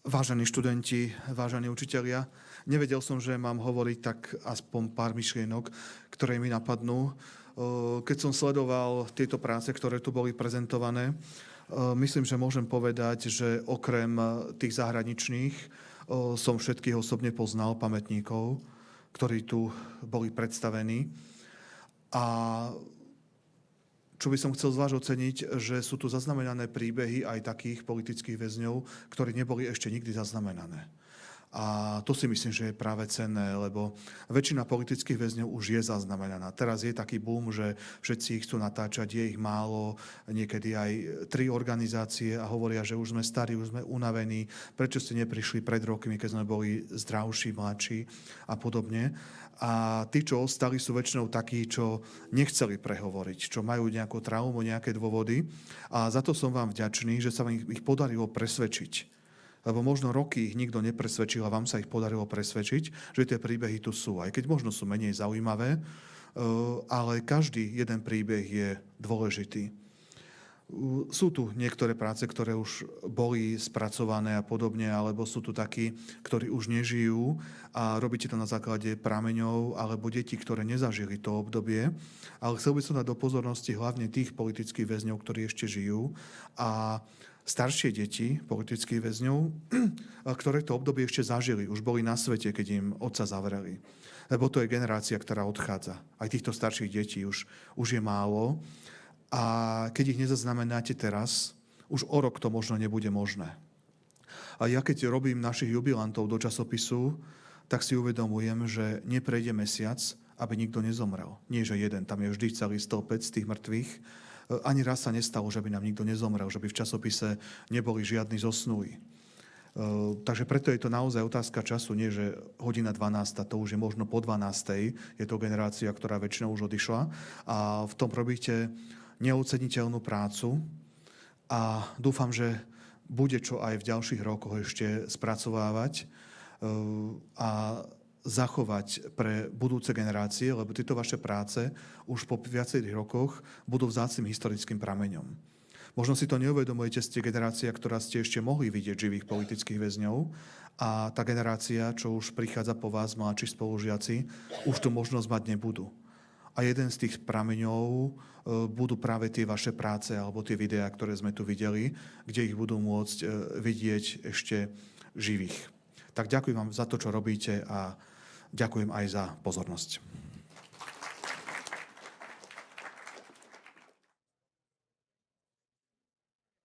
Vážení študenti, vážení učitelia, nevedel som, že mám hovoriť tak aspoň pár myšlienok, ktoré mi napadnú. Keď som sledoval tieto práce, ktoré tu boli prezentované, myslím, že môžem povedať, že okrem tých zahraničných som všetkých osobne poznal pamätníkov, ktorí tu boli predstavení. A čo by som chcel zvlášť oceniť, že sú tu zaznamenané príbehy aj takých politických väzňov, ktorí neboli ešte nikdy zaznamenané. A to si myslím, že je práve cenné, lebo väčšina politických väzňov už je zaznamenaná. Teraz je taký boom, že všetci ich chcú natáčať, je ich málo, niekedy aj 3 organizácie a hovoria, že už sme starí, už sme unavení, prečo ste neprišli pred rokmi, keď sme boli zdravší, mladší a podobne. A tí, čo ostali, sú väčšinou takí, čo nechceli prehovoriť, čo majú nejakú traumu, nejaké dôvody. A za to som vám vďačný, že sa vám ich podarilo presvedčiť. Lebo možno roky ich nikto nepresvedčil a vám sa ich podarilo presvedčiť, že tie príbehy tu sú. Aj keď možno sú menej zaujímavé, ale každý jeden príbeh je dôležitý. Sú tu niektoré práce, ktoré už boli spracované a podobne, alebo sú tu takí, ktorí už nežijú a robíte to na základe prameňov alebo detí, ktoré nezažili to obdobie. Ale chcel by som dať do pozornosti hlavne tých politických väzňov, ktorí ešte žijú a staršie deti politických väzňov, ktoré to obdobie ešte zažili, už boli na svete, keď im otca zavreli. Lebo to je generácia, ktorá odchádza. Aj týchto starších detí už je málo. A keď ich nezaznamenáte teraz, už o rok to možno nebude možné. A ja keď robím našich jubilantov do časopisu, tak si uvedomujem, že neprejde mesiac, aby nikto nezomrel. Nie, že jeden, tam je vždy celý stĺpec tých mŕtvych. Ani raz sa nestalo, že by nám nikto nezomrel, že by v časopise neboli žiadni zosnulí. Takže preto je to naozaj otázka času, nie že hodina 12, to už je možno po 12, je to generácia, ktorá väčšinou už odišla a v tom robíte neoceniteľnú prácu a dúfam, že bude čo aj v ďalších rokoch ešte spracovávať a zachovať pre budúce generácie, lebo tieto vaše práce už po viacerých rokoch budú vzácnym historickým prameňom. Možno si to neuvedomujete, ste generácia, ktorá ste ešte mohli vidieť živých politických väzňov a tá generácia, čo už prichádza po vás, mladší spolužiaci, už tu možnosť mať nebudú. A jeden z tých prameňov budú práve tie vaše práce alebo tie videá, ktoré sme tu videli, kde ich budú môcť vidieť ešte živých. Tak ďakujem vám za to, čo robíte a ďakujem aj za pozornosť.